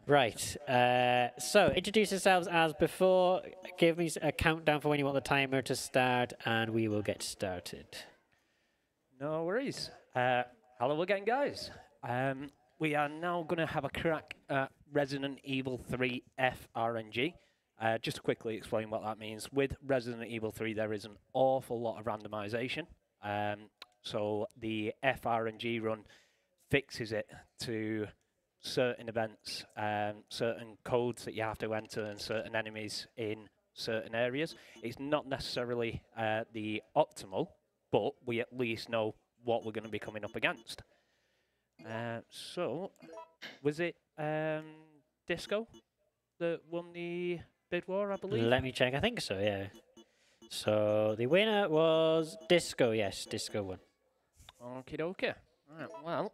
Right. So introduce yourselves as before. Give me a countdown for when you want the timer to start, and we will get started. No worries. Hello again, guys. We are now going to have a crack at Resident Evil 3 FRNG. Just to quickly explain what that means. With Resident Evil 3, there is an awful lot of randomization. So the FRNG run fixes it to certain events, certain codes that you have to enter, and certain enemies in certain areas. It's not necessarily the optimal, but we at least know what we're going to be coming up against. So, was it Disco that won the bid war, I believe? Let me check. I think so, yeah. So the winner was Disco. Yes, Disco won. Okie dokie. Right, well,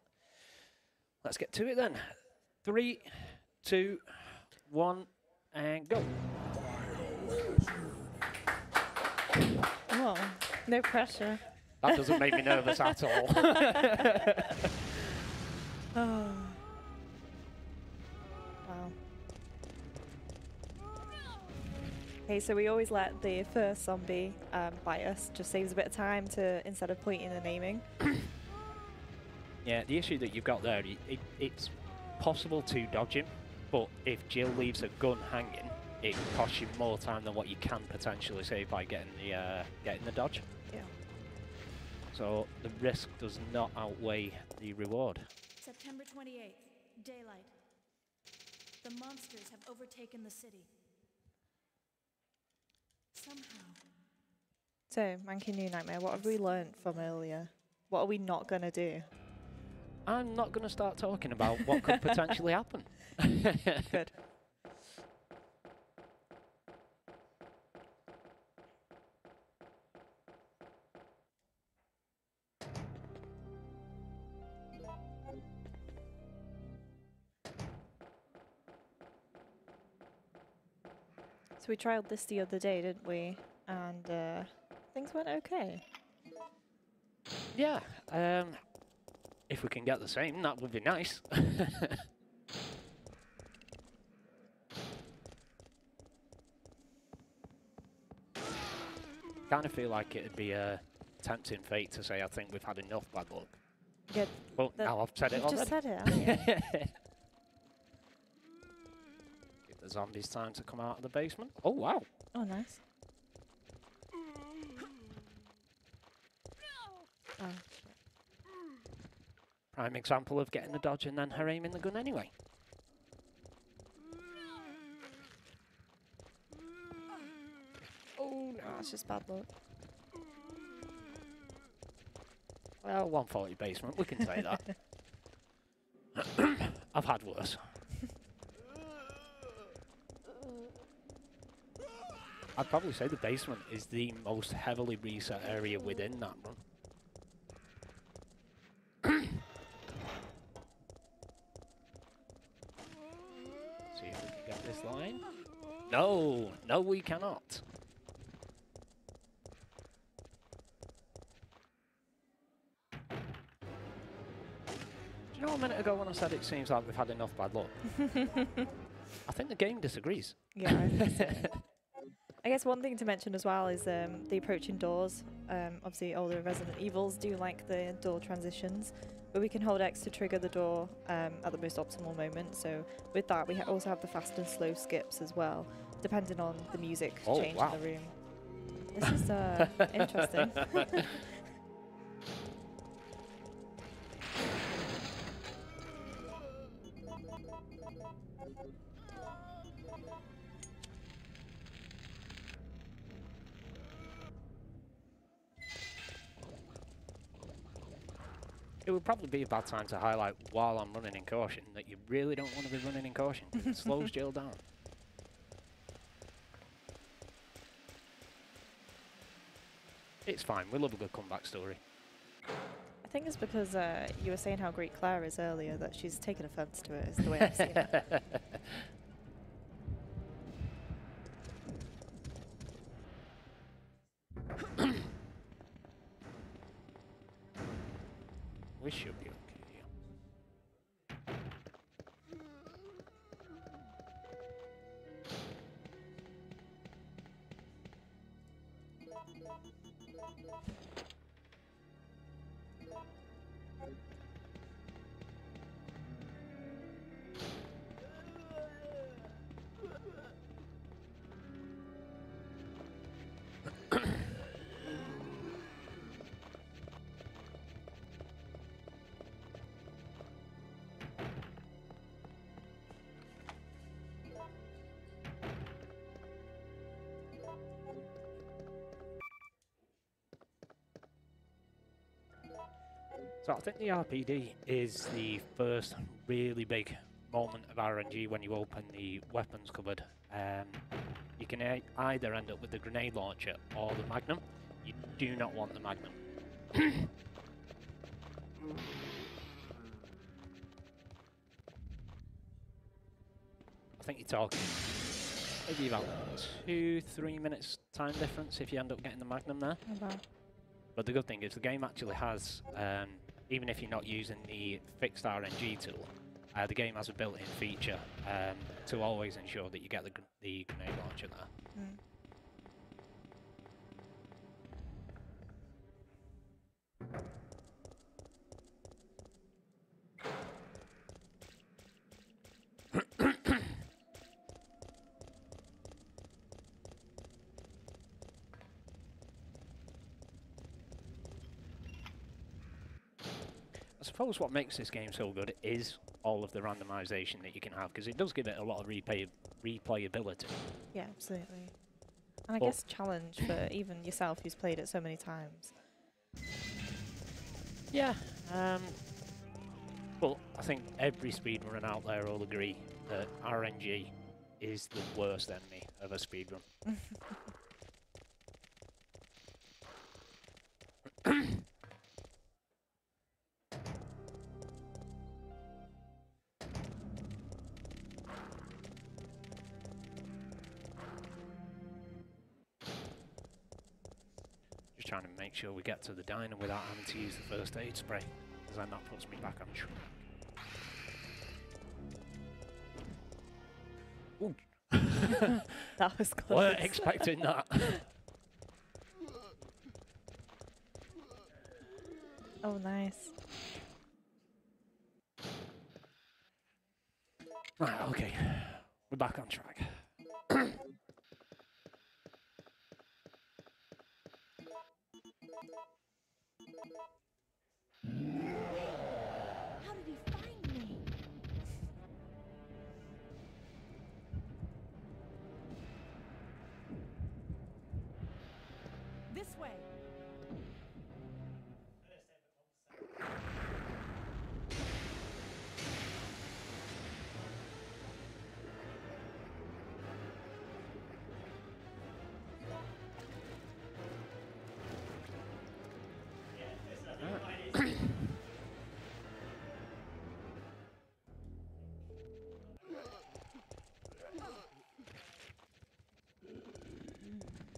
let's get to it then. 3, 2, 1, and go. Oh, no pressure. That doesn't make me nervous at all. Oh. Wow. Okay, so we always let the first zombie bite us. Just saves a bit of time to instead of pointing and aiming. Yeah, the issue that you've got there, it's possible to dodge him, but if Jill leaves a gun hanging, it costs you more time than what you can potentially save by getting the dodge. Yeah. So the risk does not outweigh the reward. September 28th, daylight. The monsters have overtaken the city. Somehow. So, MancunianNightmare, what have we learnt from earlier? What are we not going to do? I'm not going to start talking about what could potentially happen. Good. So we trialed this the other day, didn't we? And things went okay. Yeah, if we can get the same, that would be nice. Kind of feel like it'd be a tempting fate to say I think we've had enough bad luck. Yeah, Well, now I've said it you've already. just said it, haven't you? Give the zombies time to come out of the basement. Oh, wow. Oh, nice. Oh, shit. Prime example of getting the dodge and then her aiming the gun anyway. Oh, no, it's just bad luck. Well, 140 basement, we can say that. I've had worse. I'd probably say the basement is the most heavily reset area within that run. See if we can get this line. No, no we cannot. Do you know a minute ago when I said it seems like we've had enough bad luck? I think the game disagrees. Yeah, I think so. I guess one thing to mention as well is the approaching doors. Obviously, all the Resident Evils do like the door transitions, but we can hold X to trigger the door at the most optimal moment. So with that, we also have the fast and slow skips as well, depending on the music change in the room. This is interesting. It would probably be a bad time to highlight while I'm running in caution that you really don't want to be running in caution. It slows Jill down. It's fine. We love a good comeback story. I think it's because you were saying how great Claire is earlier, that she's taken offence to it, is the way I've seen it. We should be okay. So I think the RPD is the first really big moment of RNG when you open the weapons cupboard. You can either end up with the grenade launcher or the Magnum. You do not want the Magnum. I think you're talking maybe about 2-3 minutes time difference if you end up getting the Magnum there. Okay. But the good thing is the game actually has, even if you're not using the fixed RNG tool, the game has a built-in feature to always ensure that you get the grenade launcher there. Mm. I suppose what makes this game so good is all of the randomization that you can have, because it does give it a lot of replayability. Yeah, absolutely. And I But- guess challenge for even yourself who's played it so many times. Yeah. Well, I think every speedrunner out there will agree that RNG is the worst enemy of a speedrun. Just trying to make sure we get to the diner without having to use the first aid spray, because then that puts me back on track. Ooh. That was close. Weren't expecting that. Oh, nice. Right, okay. We're back on track. How did he find me? This way.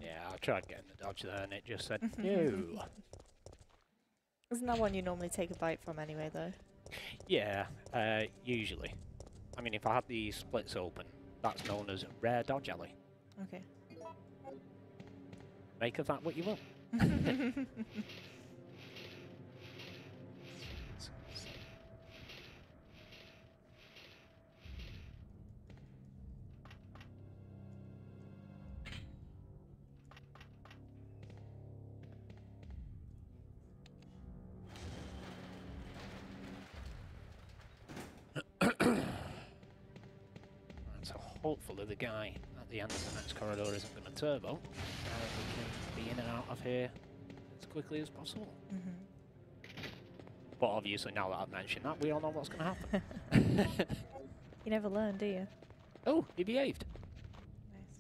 Yeah, I tried getting the dodge there and it just said no. Isn't that one you normally take a bite from anyway, though? Yeah, usually. I mean, if I had the splits open, that's known as rare dodge alley. Okay. Make of that what you will. So hopefully the guy at the end of the next corridor isn't going to turbo, and we can be in and out of here as quickly as possible. But obviously now that I've mentioned that, we all know what's going to happen. You never learn, do you? Oh, he behaved. Nice.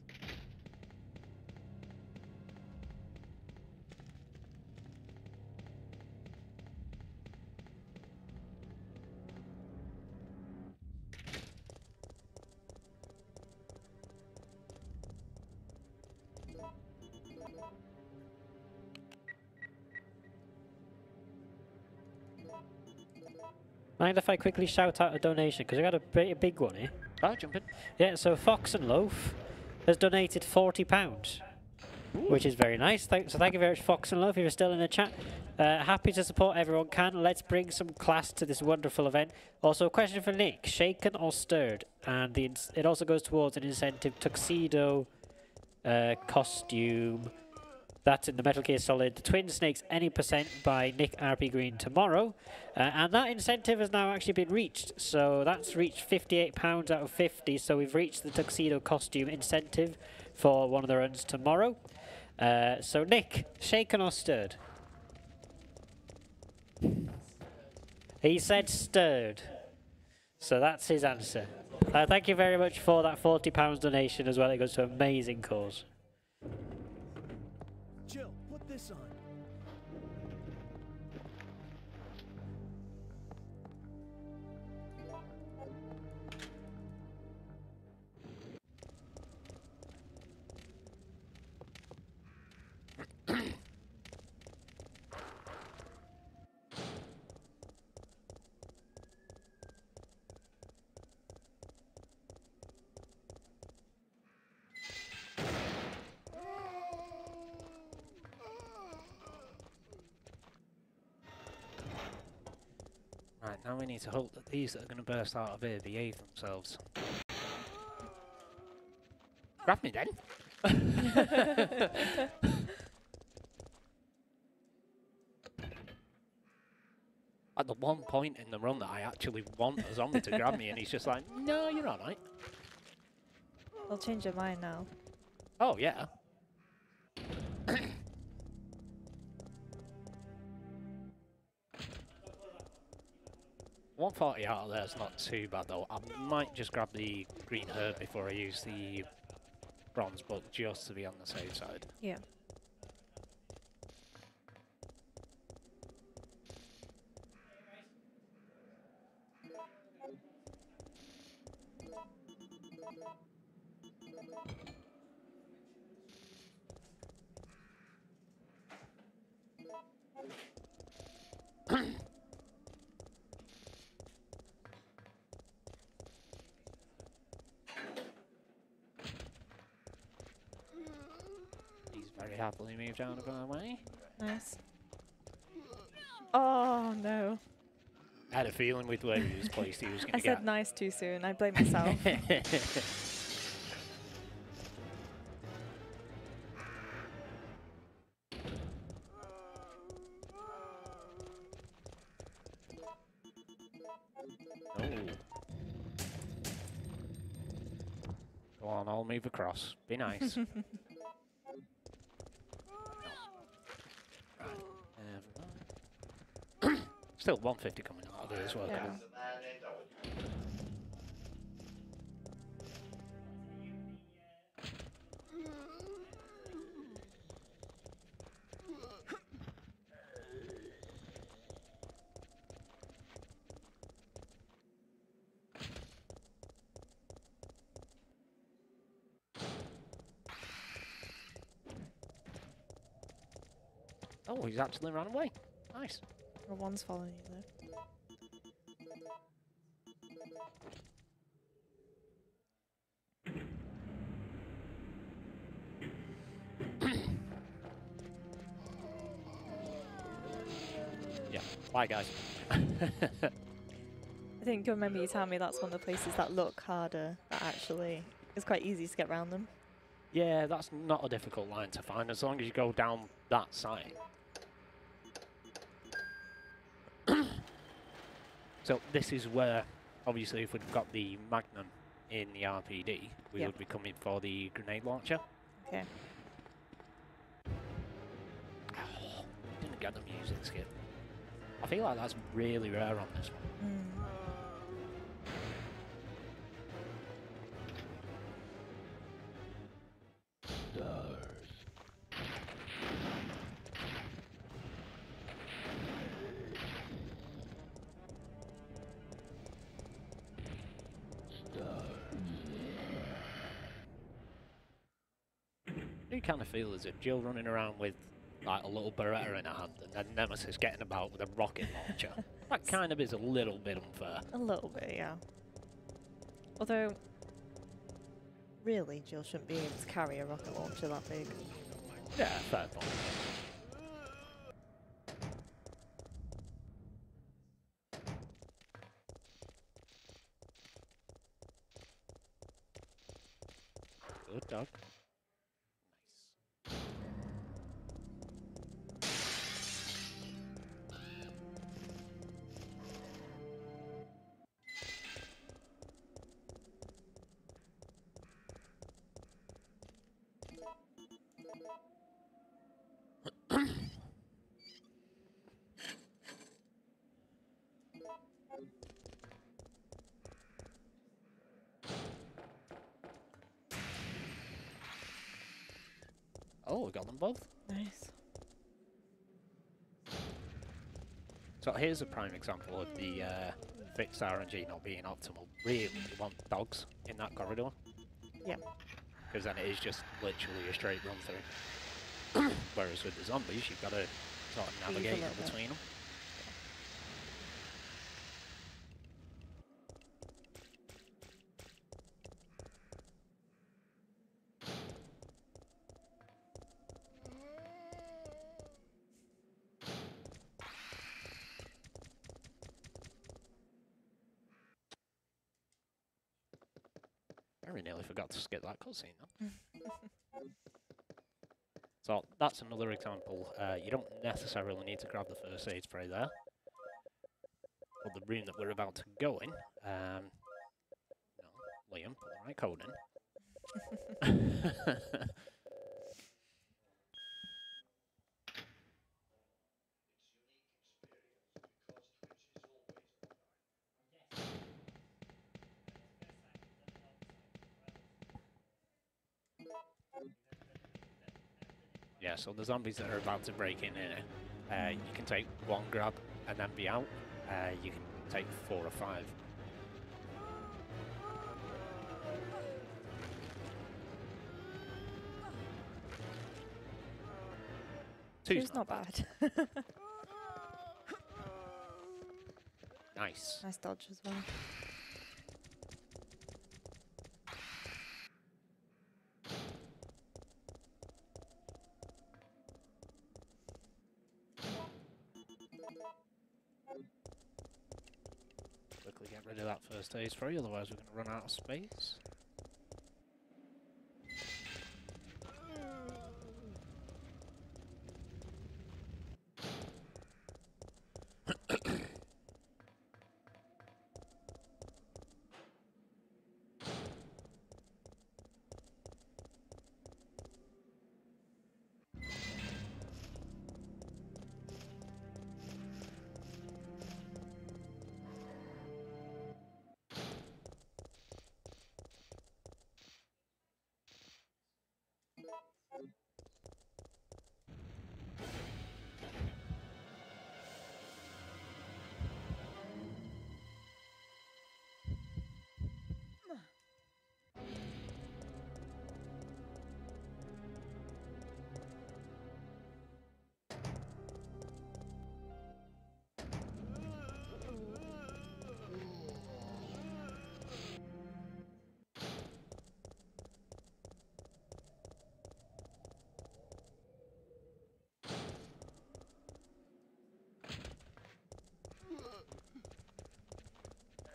Mind if I quickly shout out a donation, because I got a big one here. Ah, jump in. Yeah, so Fox and Loaf has donated £40. which is very nice. So thank you very much, Fox and Love, if you're still in the chat. Happy to support everyone can. Let's bring some class to this wonderful event. Also, a question for Nick: shaken or stirred? And it also goes towards an incentive tuxedo costume. That's in the Metal Gear Solid The Twin Snakes Any Percent by Nick RP Green tomorrow. And that incentive has now actually been reached. So that's reached £58 out of 50. So we've reached the tuxedo costume incentive for one of the runs tomorrow. So Nick, shaken or stirred? He said stirred. So that's his answer. Thank you very much for that £40 donation as well. It goes to an amazing cause. Jill, put this on. Right, now we need to hope that these that are going to burst out of here behave themselves. Grab me then! At the one point in the run that I actually want a zombie to grab me and he's just like, no, you're alright. They'll change their mind now. Oh, yeah. 140 out of there is not too bad though. I might just grab the green herb before I use the bronze book just to be on the safe side. Yeah. He's very happily moved out of our way. Nice. Oh no. I had a feeling with where he was placed he was going I to get. said nice too soon. I blame myself. Oh. Go on, I'll move across. Be nice. Right. Still 150 coming out of it as well. Yeah. Oh, he's actually ran away. Nice. Or one's following you though. Yeah. Bye, guys. I think I remember you telling me that's one of the places that look harder, that actually is quite easy to get around them. Yeah, that's not a difficult line to find as long as you go down that side. So this is where, obviously, if we'd got the Magnum in the RPD, we Yep. would be coming for the grenade launcher. Okay. Oh, didn't get the music skip. I feel like that's really rare on this one. Mm. I do kind of feel as if Jill running around with like a little Beretta in her hand and then Nemesis getting about with a rocket launcher. That kind of is a little bit unfair. A little bit, yeah. Although, really, Jill shouldn't be able to carry a rocket launcher that big. Yeah, fair point. Good dog. Nice. Oh, we got them both. Nice. So here's a prime example of the fixed RNG not being optimal. Really, you want dogs in that corridor. Yeah. Because then it is just literally a straight run through. Whereas with the zombies, you've got to sort of Weave a navigate in little bit. between them. Very nearly forgot to skip that cutscene then. So that's another example. You don't necessarily need to grab the first aid spray there. But the room that we're about to go in, no, Liam, put the right code in. Yeah, so the zombies that are about to break in here, you can take one grab and then be out. You can take 4 or 5. Two's not bad. Nice. Nice dodge as well. Quickly get rid of that first aid spray, otherwise we're going to run out of space.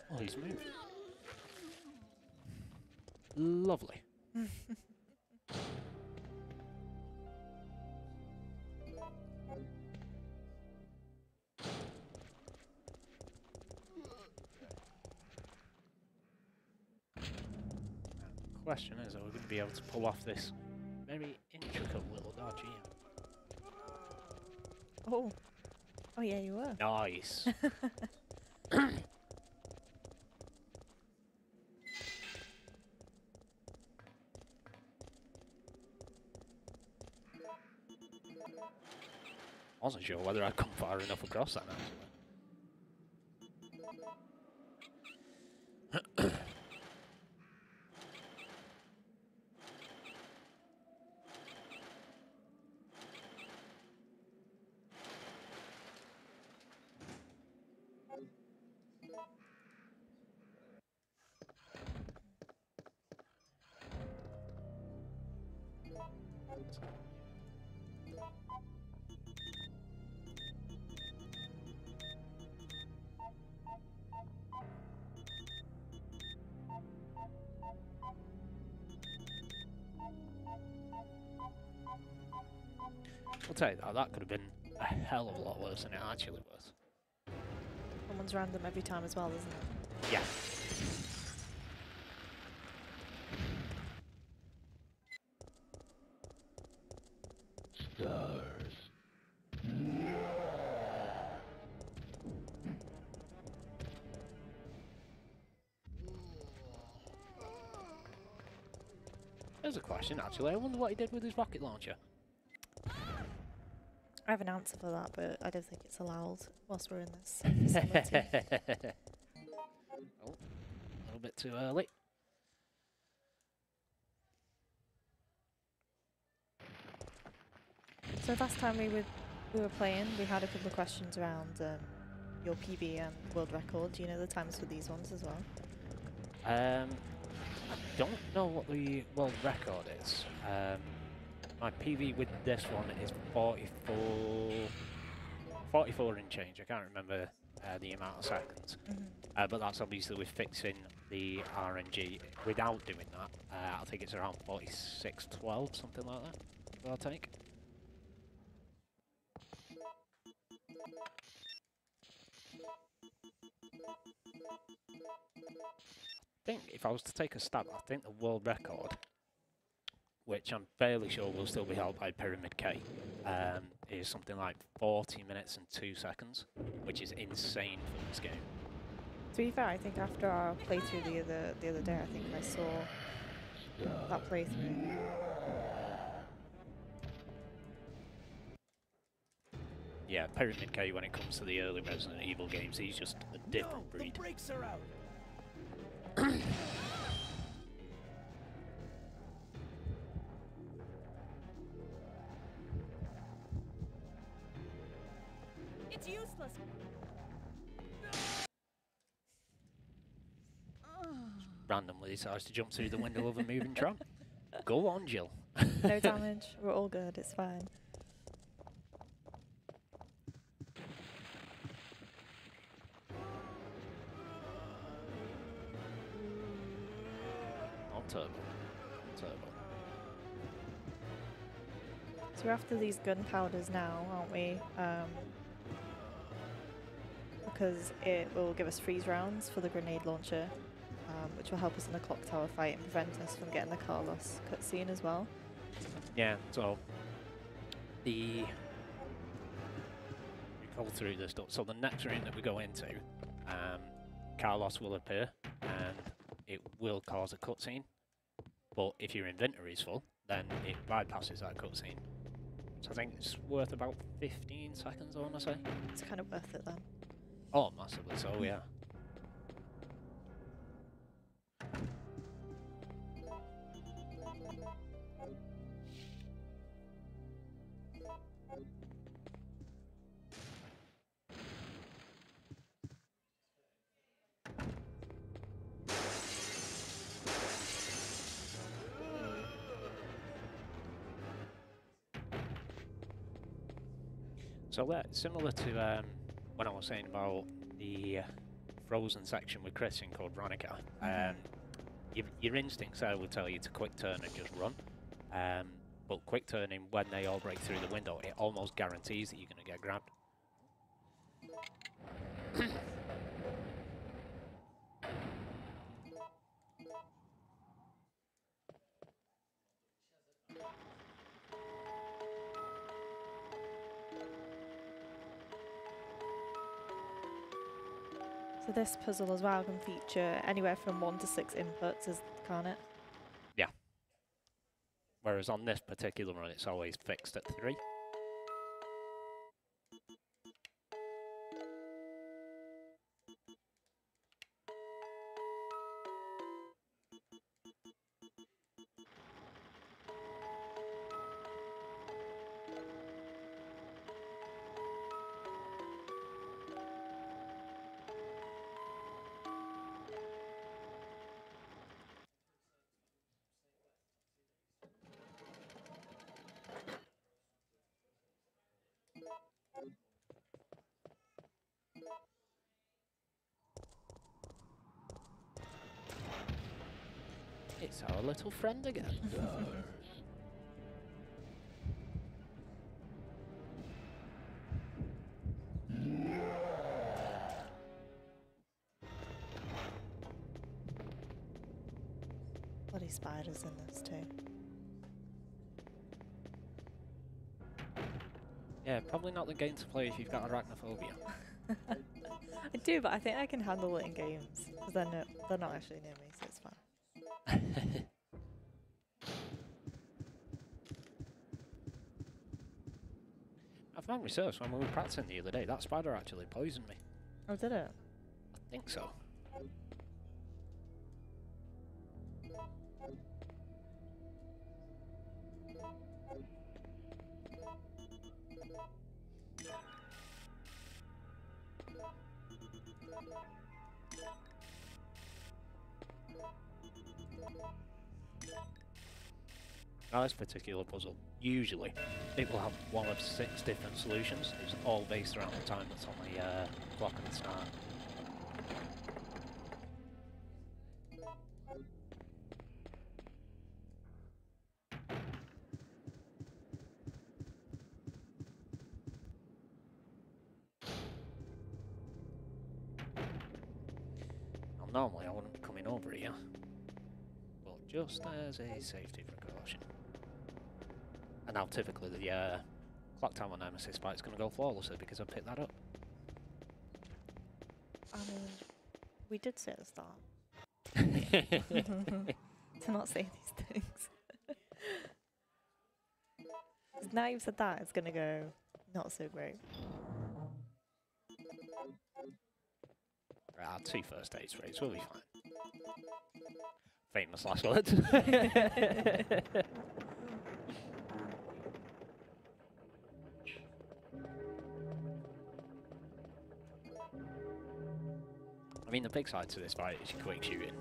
Oh, he's moved. Lovely. Question is, are we going to be able to pull off this very intricate little dodge here? Oh. Oh yeah, you were. Nice. Wasn't sure whether I'd come far enough across that actually. tell you that could have been a hell of a lot worse than it actually was. Someone's random every time as well, isn't it? Yeah. There's a question actually. I wonder what he did with his rocket launcher. I have an answer for that, but I don't think it's allowed whilst we're in this facility. Oh, a little bit too early. So last time we were playing, we had a couple of questions around your PB and world record. Do you know the times for these ones as well? I don't know what the world record is. My PV with this one is 44 and change. I can't remember the amount of seconds. But that's obviously with fixing the RNG. Without doing that, I think it's around 46:12, something like that, give or take. I think if I was to take a stab, I think the world record, which I'm fairly sure will still be held by Pyramid K, is something like 40 minutes and 2 seconds, which is insane for this game. To be fair, I think after our playthrough the other day, I think I saw that playthrough. Yeah, Pyramid K, when it comes to the early Resident Evil games, he's just a different breed. The brakes are out. It's useless. Randomly decides to jump through the window of a moving tram. Go on, Jill. No damage. We're all good. It's fine. Not turbo. Turbo. So we're after these gunpowders now, aren't we? Because it will give us freeze rounds for the grenade launcher, which will help us in the clock tower fight and prevent us from getting the Carlos cutscene as well. Yeah, so we go through this stuff. So the next room that we go into, Carlos will appear and it will cause a cutscene. But if your inventory is full, then it bypasses that cutscene. So I think it's worth about 15 seconds, I want to say. It's kind of worth it then. Oh, massively so, yeah. So that's similar to when I was saying about the frozen section with Christian called Veronica. Your instincts there will tell you to quick turn and just run. But quick turning when they all break through the window, it almost guarantees that you're going to get grabbed. So this puzzle as well can feature anywhere from 1 to 6 inputs, can't it? Yeah. Whereas on this particular run, it's always fixed at 3. It's our little friend again. Bloody spiders in this too. Yeah, probably not the game to play if you've got arachnophobia. I do, but I think I can handle it in games. Because they're not actually near me, so it's fine. I found research when we were practicing the other day, that spider actually poisoned me. Oh, did it? I think so. Now this particular puzzle, usually it will have one of 6 different solutions. It's all based around the time that's on the clock at the start. Now normally I wouldn't be coming over here, but just as a safety precaution. And now typically the clock time on Nemesis fight is going to go flawlessly because I picked that up. I mean, we did say at the start to not say these things. 'Cause now you've said that, it's gonna go not so great. Right, our 2 first aids rates, we'll be fine. Famous last words. I mean, the big side to this fight is your quick shooting.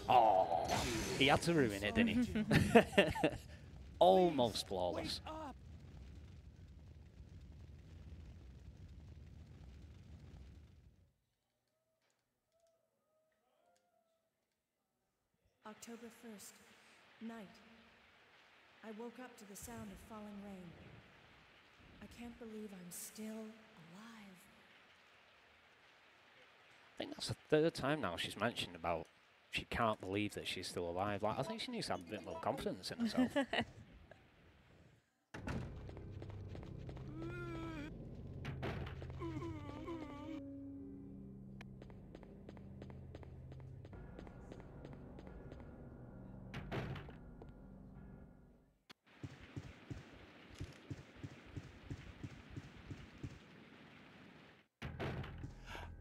Oh, he had to ruin it, didn't he? Almost flawless. October 1st, night. I woke up to the sound of falling rain. I can't believe I'm still alive. I think that's the 3rd time now she's mentioned about she can't believe that she's still alive. Like, I think she needs to have a bit more confidence in herself.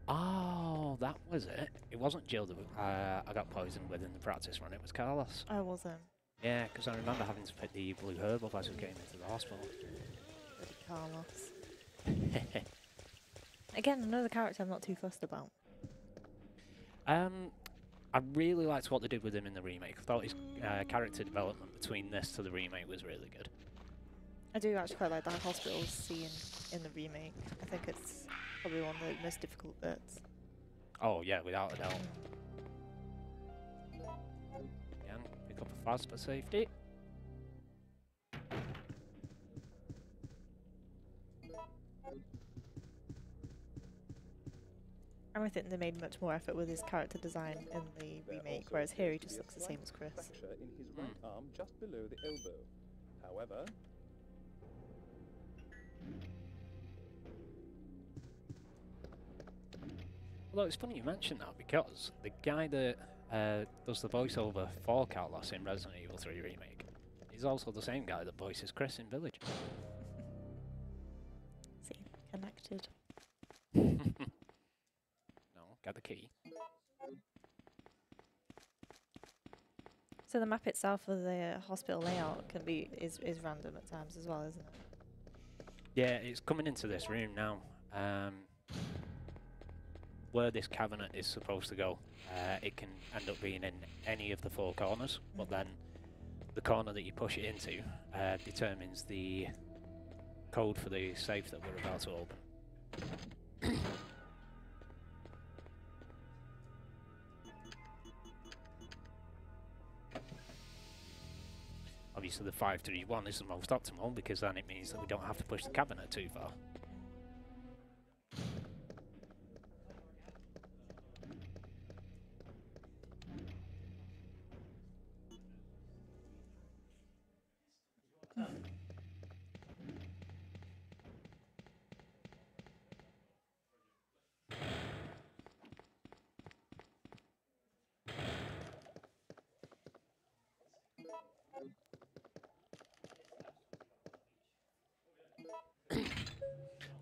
Oh, that was it. It wasn't Jill that I got poisoned with in the practice run, it was Carlos. I wasn't. Yeah, because I remember having to pick the blue herb up as we came into the hospital. Bloody Carlos. Again, another character I'm not too fussed about. I really liked what they did with him in the remake. I thought his character development between this to the remake was really good. I do actually quite like that hospital scene in the remake. I think it's probably one of the most difficult bits. Oh yeah, without a doubt. Again, pick up a fast for safety. And I think they made much more effort with his character design in the remake, whereas here he just looks the same as Chris. Fracture in his right arm just below the elbow. However, Although it's funny you mention that because the guy that does the voiceover for Carlos in Resident Evil 3 Remake is also the same guy that voices Chris in Village. See, connected. No, get the key. So the map itself for the hospital layout can be is random at times as well, isn't it? Yeah, it's coming into this room now. Where this cabinet is supposed to go, it can end up being in any of the 4 corners, but then the corner that you push it into determines the code for the safe that we're about to open. obviously the 531 is the most optimal because then it means that we don't have to push the cabinet too far.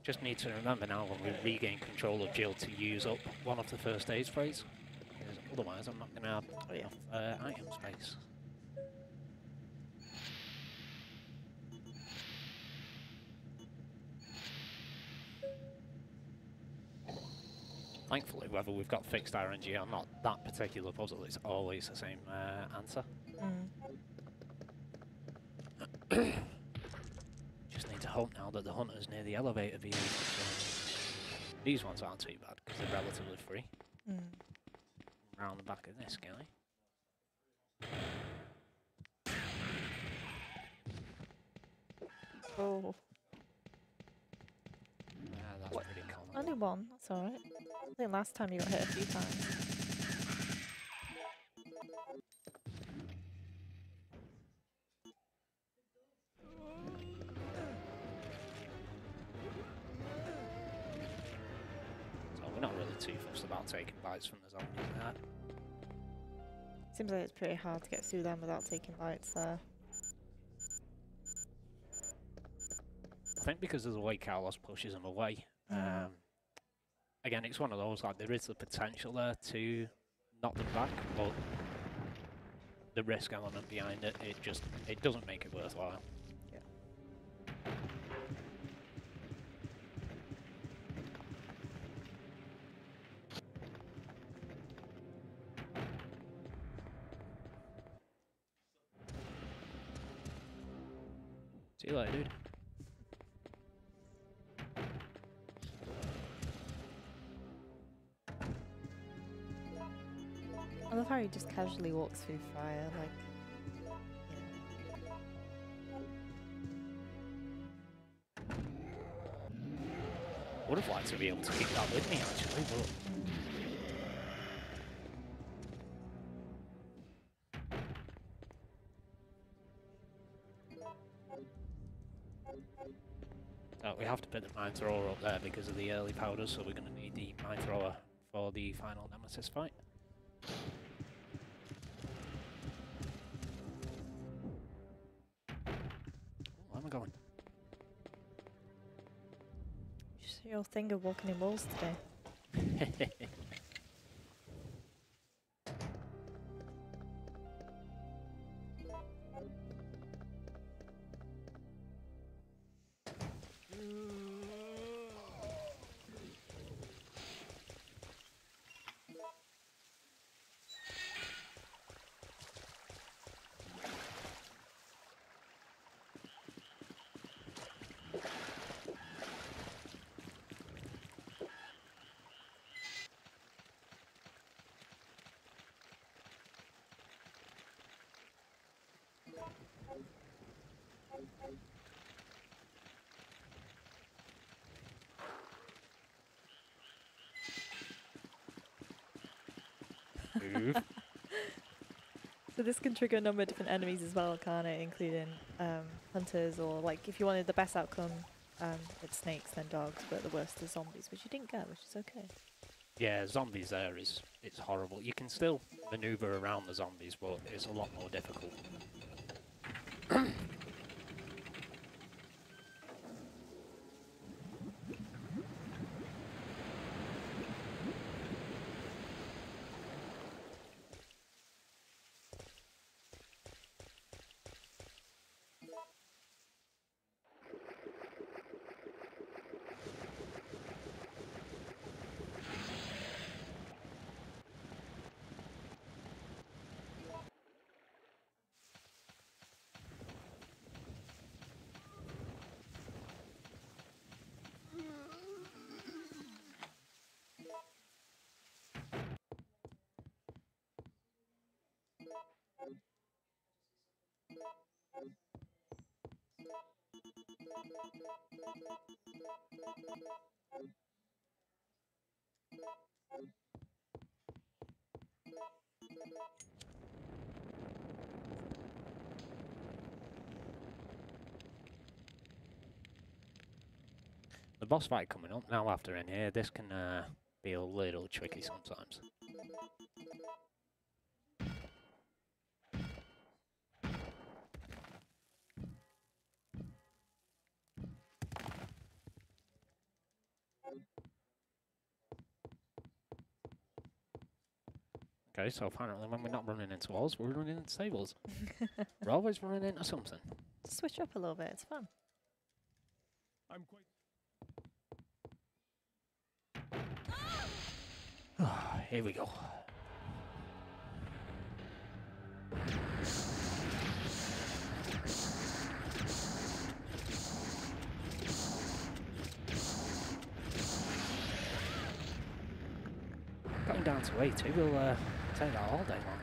Just need to remember now when we regain control of Jill to use up one of the first aid sprays, because otherwise I'm not going to have enough item space. Thankfully, whether we've got fixed RNG or not, that particular puzzle is always the same answer. Just need to hope now that the hunter's near the elevator view. These ones aren't too bad because they're relatively free. Round the back of this, guy. Oh. Yeah, that's pretty common. Only one, that's alright. I think last time you got hit a few times. So we're not really too fussed about taking bites from the zombies there. Seems like it's pretty hard to get through them without taking bites there. I think because of the way Carlos pushes them away. Again, it's one of those, like, there is the potential there to knock them back, but the risk element behind it, it doesn't make it worthwhile. See you later, dude. I love how he just casually walks through fire, like, Would have liked to be able to keep that with me, actually, but... we have to put the mine thrower up there because of the early powders, so we're going to need the mine thrower for the final Nemesis fight. Where am I going? just your thing of walking in walls today. Move. So this can trigger a number of different enemies as well, can't it? Including hunters, or like if you wanted the best outcome, it's snakes, then dogs, but the worst is zombies, which you didn't get, which is okay. Yeah, zombies there it's horrible. You can still maneuver around the zombies, but it's a lot more difficult. The boss fight coming up now after in here, this can be a little tricky sometimes. Okay, so apparently when we're not running into walls, we're running into tables. We're always running into something. Switch up a little bit. It's fun. I'm quite. Here we go. Going down to 80, we'll take that all day long.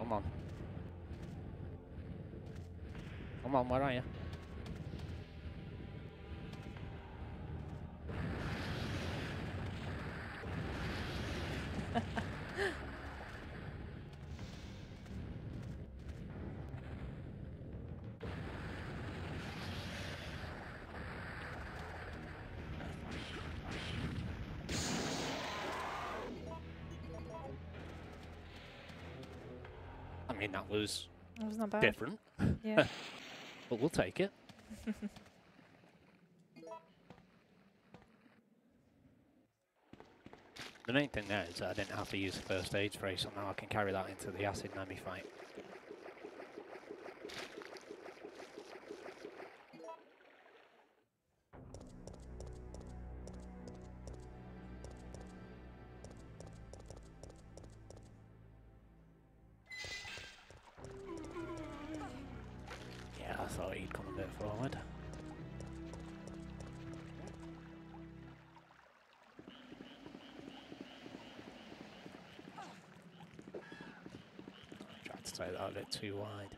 Come on. Come on, where are you? I mean, that was That was not bad. different, Yeah. but we'll take it. The main thing there is that I didn't have to use the first aid spray, so now I can carry that into the acid Nemi fight. Yeah, I thought he'd come a bit forward. Tried to take that a bit too wide.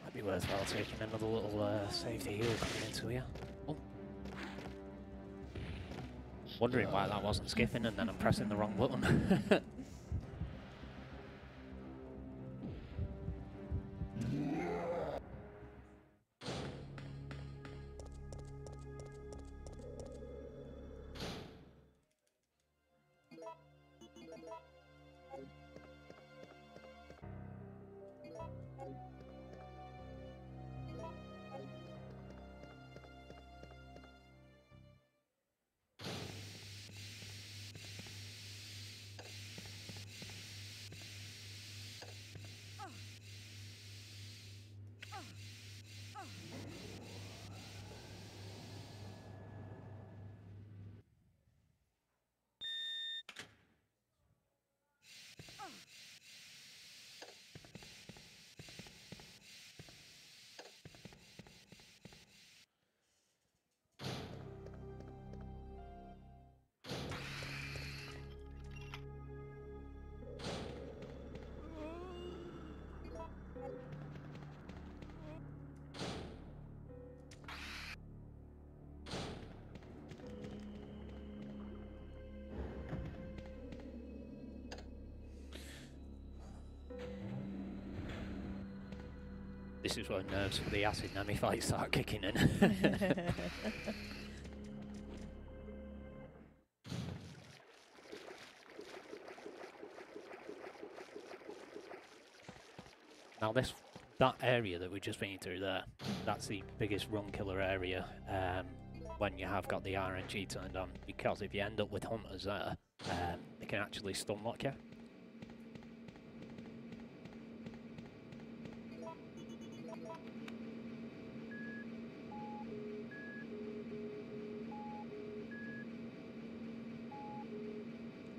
Might be worthwhile taking another little safety heal coming into here. Oh. Wondering why that wasn't skipping and then I'm pressing the wrong button. This is where nerves for the acid Nemi fight start kicking in. Now that area that we've just been through there, that's the biggest run killer area when you have got the RNG turned on, because if you end up with hunters there, they can actually stun lock you.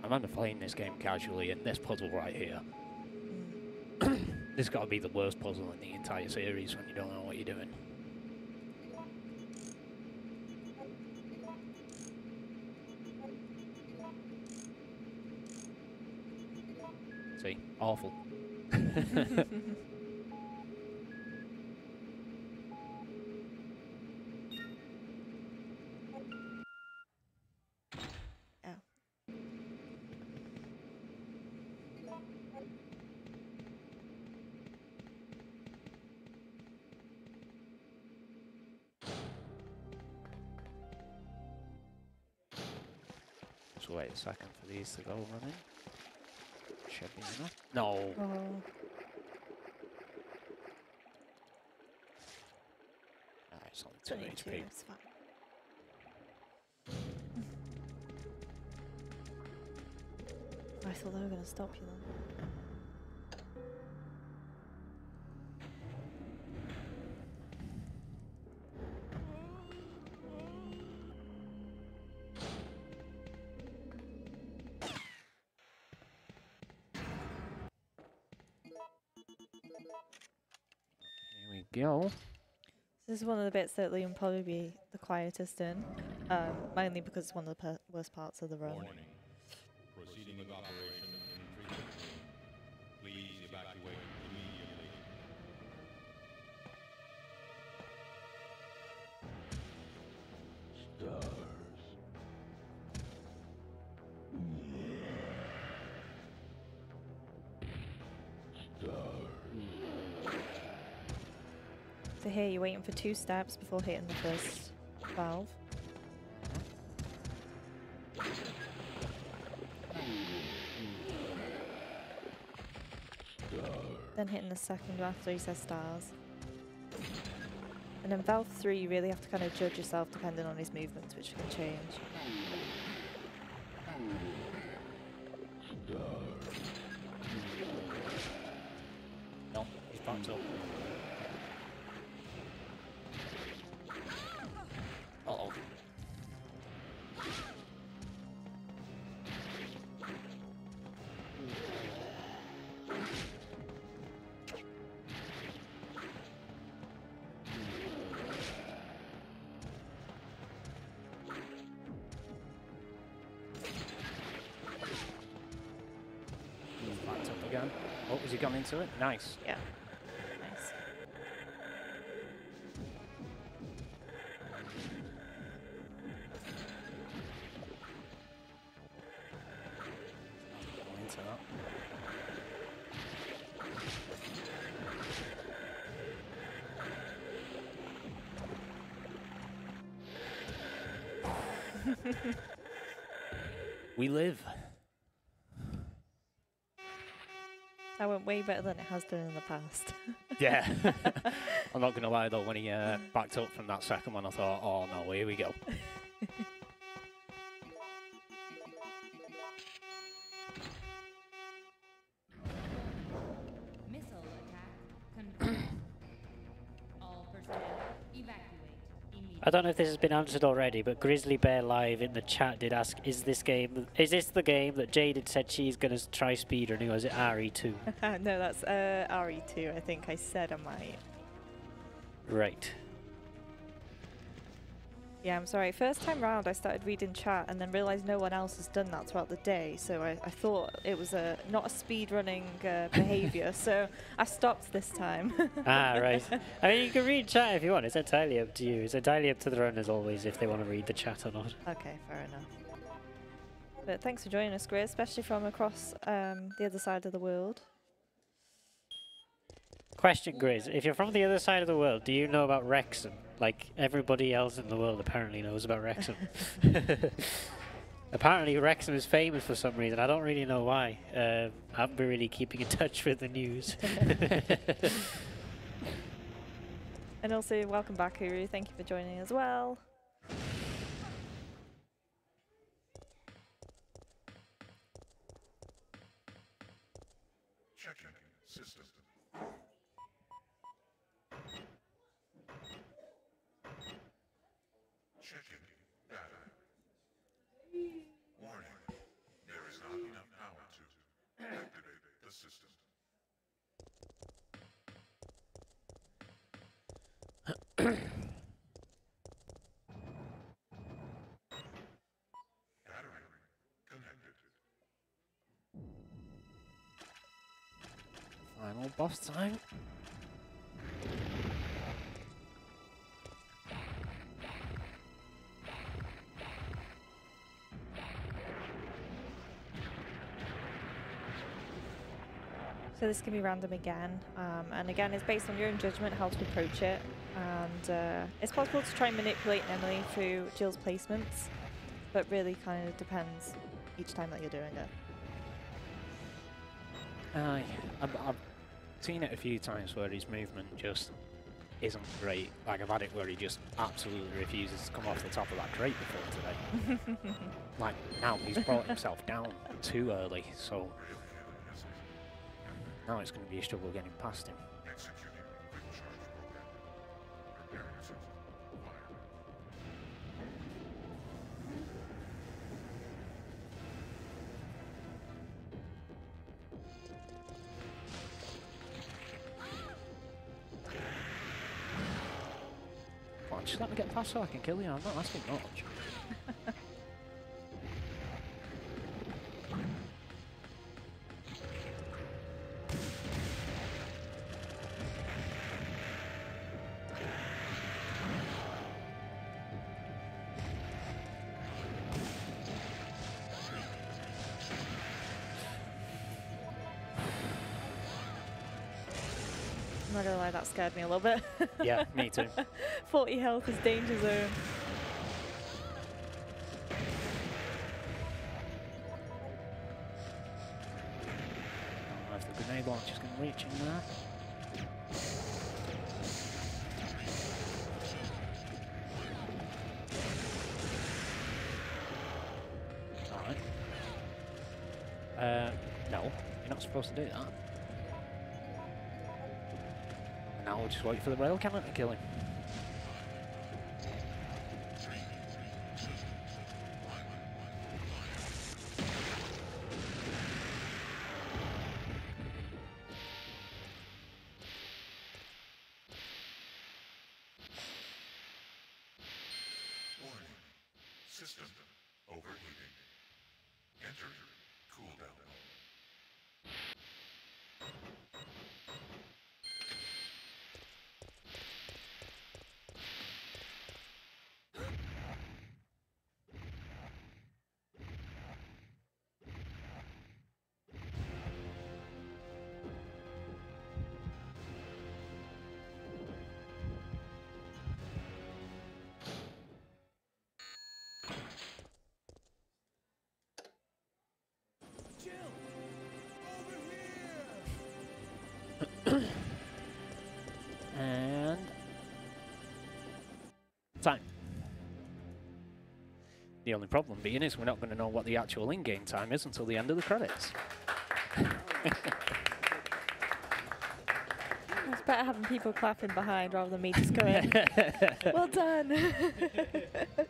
I remember playing this game casually in this puzzle right here. This has got to be the worst puzzle in the entire series when you don't know what you're doing. See? Awful. Just wait a second for these to go running. Should be enough. No. Oh. It's only 2 HP. It's fine. I thought they were going to stop you then. Here we go. This is one of the bits that Liam probably be the quietest in, mainly because it's one of the worst parts of the run. Warning. Proceeding with operation in treatment room. Please evacuate immediately. So here you're waiting for 2 steps before hitting the first valve. Then hitting the second after he says stars. And then valve 3 you really have to kind of judge yourself depending on his movements, which can change. No, he's backed up. Uh-oh. He's backed up again. Oh, has he gone into it? Nice. Yeah. Nice. Gone into that. We live. That went way better than it has done in the past. Yeah. I'm not going to lie though, when he backed up from that second one, I thought, oh no, here we go. Missile attack confirmed. All personnel evacuate immediately. I don't know if this has been answered already, but Grizzly Bear Live in the chat did ask, is this the game that Jaded said she's going to try speedrunning, or is it RE2? No, that's RE2, I think I said I might. Right. Yeah, I'm sorry. First time round I started reading chat and then realised no one else has done that throughout the day, so I thought it was not a speedrunning behaviour, so I stopped this time. Ah, right. I mean, you can read chat if you want. It's entirely up to you. It's entirely up to the runners always if they want to read the chat or not. Okay, fair enough. But thanks for joining us, Grizz, especially from across the other side of the world. Question, Grizz. If you're from the other side of the world, do you know about Wrexham? Like everybody else in the world apparently knows about Wrexham. Apparently Wrexham is famous for some reason. I don't really know why. I haven't been really keeping in touch with the news. And also, welcome back, Uru. Thank you for joining as well. Checking system. Checking data. Warning. There is not enough power to activate the system. Final boss time. So this can be random again, and again it's based on your own judgment how to approach it, and it's possible to try and manipulate Emily through Jill's placements, but really kind of depends each time that you're doing it. I've seen it a few times where his movement just isn't great. Like, I've had it where he just absolutely refuses to come off the top of that crate before today. Like, now he's brought himself down too early, so now it's going to be a struggle getting past him. Come on, just let me get past so I can kill you. I'm not asking much. I'm not gonna lie, that scared me a little bit. Yeah, me too. 40 health is danger zone. I don't know if the grenade launch is going to reach him there. Alright. No, you're not supposed to do that. Now we'll just wait for the rail cannon to kill him. Warning. System overheating. Enter cooldown mode. And time. The only problem being is we're not going to know what the actual in-game time is until the end of the credits. It's better having people clapping behind rather than me just going, well done. Do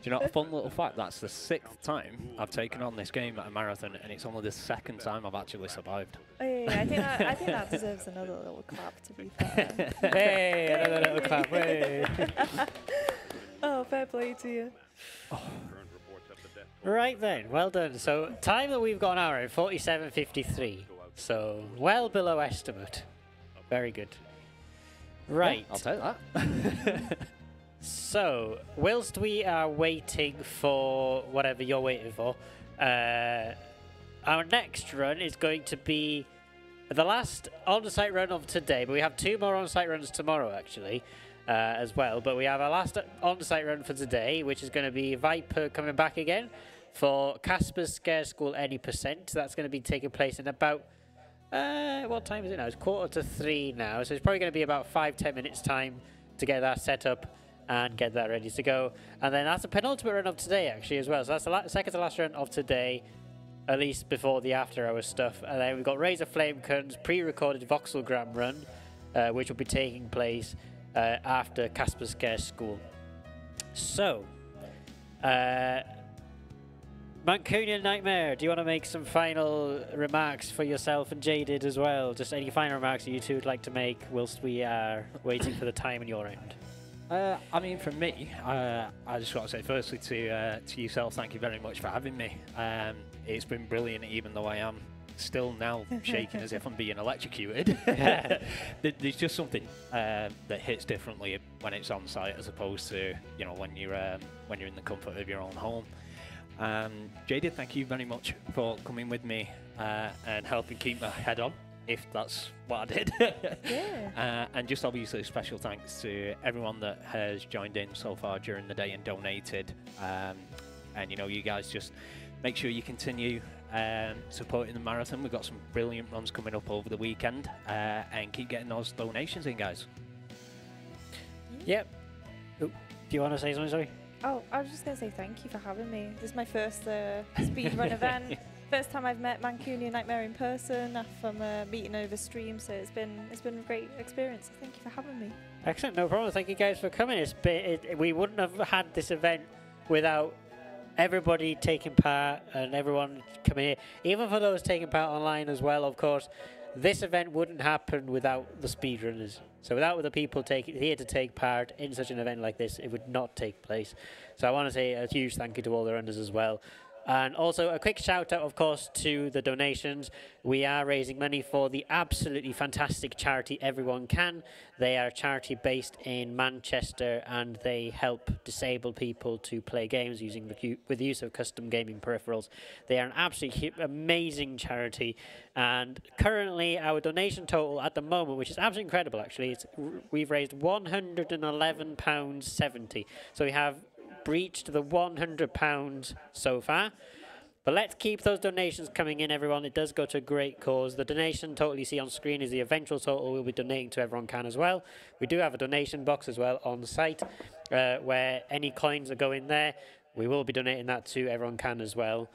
you know a fun little fact? That's the 6th time I've taken on this game at a marathon, and it's only the 2nd time I've actually survived. Oh, yeah, I think that deserves another little clap, to be fair. Hey, another little clap. Hey. Oh, fair play to you. Right then, well done. So time that we've got now at 47:53. So well below estimate. Very good. Right. Yeah, I'll take that. So, whilst we are waiting for whatever you're waiting for, our next run is going to be the last on-site run of today, but we have 2 more on-site runs tomorrow, actually, as well. But we have our last on-site run for today, which is going to be Viper coming back again for Casper's Scare School Any Percent. That's going to be taking place in about... what time is it now? It's 2:45 now, so it's probably going to be about 5-10 minutes time to get that set up and get that ready to go. And then that's the penultimate run of today, actually, as well. So that's the second to last run of today, at least before the after-hours stuff. And then we've got Razor Flamecun's pre-recorded Voxelgram run, which will be taking place after Casper's Scare School. So, Mancunian Nightmare, do you want to make some final remarks for yourself and Jaded as well? Just any final remarks that you two would like to make whilst we are waiting for the time on your end? I mean, for me, I just want to say firstly to yourself, thank you very much for having me. It's been brilliant, even though I am still now shaking as if I'm being electrocuted. There's just something that hits differently when it's on site as opposed to when you're in the comfort of your own home. Jaded, thank you very much for coming with me and helping keep my head on, if that's what I did. Yeah. And just obviously special thanks to everyone that has joined in so far during the day and donated. And you guys just make sure you continue supporting the marathon. We've got some brilliant runs coming up over the weekend, and keep getting those donations in, guys. Yep. Oh, do you want to say something, sorry? Oh, I was just going to say thank you for having me. This is my first speedrun event. First time I've met Mancunian Nightmare in person from a meeting over stream, so it's been a great experience. So thank you for having me. Excellent, no problem. Thank you guys for coming. We wouldn't have had this event without everybody taking part and everyone coming here. Even for those taking part online as well, of course, this event wouldn't happen without the speedrunners. So without the people here to take part in such an event like this, it would not take place. So I want to say a huge thank you to all the runners as well. And also a quick shout out, of course, to the donations. We are raising money for the absolutely fantastic charity Everyone Can. They are a charity based in Manchester, and they help disabled people to play games with the use of custom gaming peripherals. They are an absolutely amazing charity, and currently our donation total at the moment, which is absolutely incredible actually, we've raised £111.70. So we have breached the £100 so far, but let's keep those donations coming in, everyone. It does go to a great cause. The donation total you see on screen is the eventual total we'll be donating to Everyone Can as well. We do have a donation box as well on site, where any coins are going there. We will be donating that to Everyone Can as well.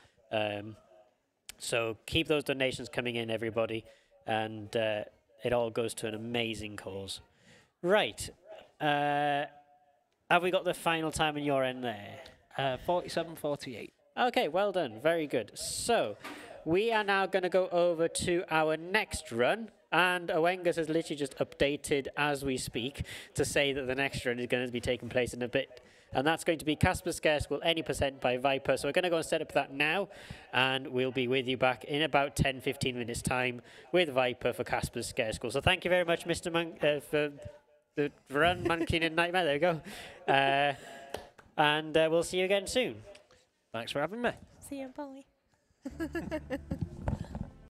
So keep those donations coming in, everybody, and it all goes to an amazing cause. Right. Have we got the final time on your end there? 47:48. Okay, well done. Very good. So, we are now going to go over to our next run. And Owengus has literally just updated as we speak to say that the next run is going to be taking place in a bit. And that's going to be Casper's Scare School Any % by Viper. So we're going to go and set up that now. And we'll be with you back in about 10-15 minutes time with Viper for Casper's Scare School. So thank you very much, Mr. for the run, Mancunian Nightmare. There we go. And we'll see you again soon. Thanks for having me. See you, bye.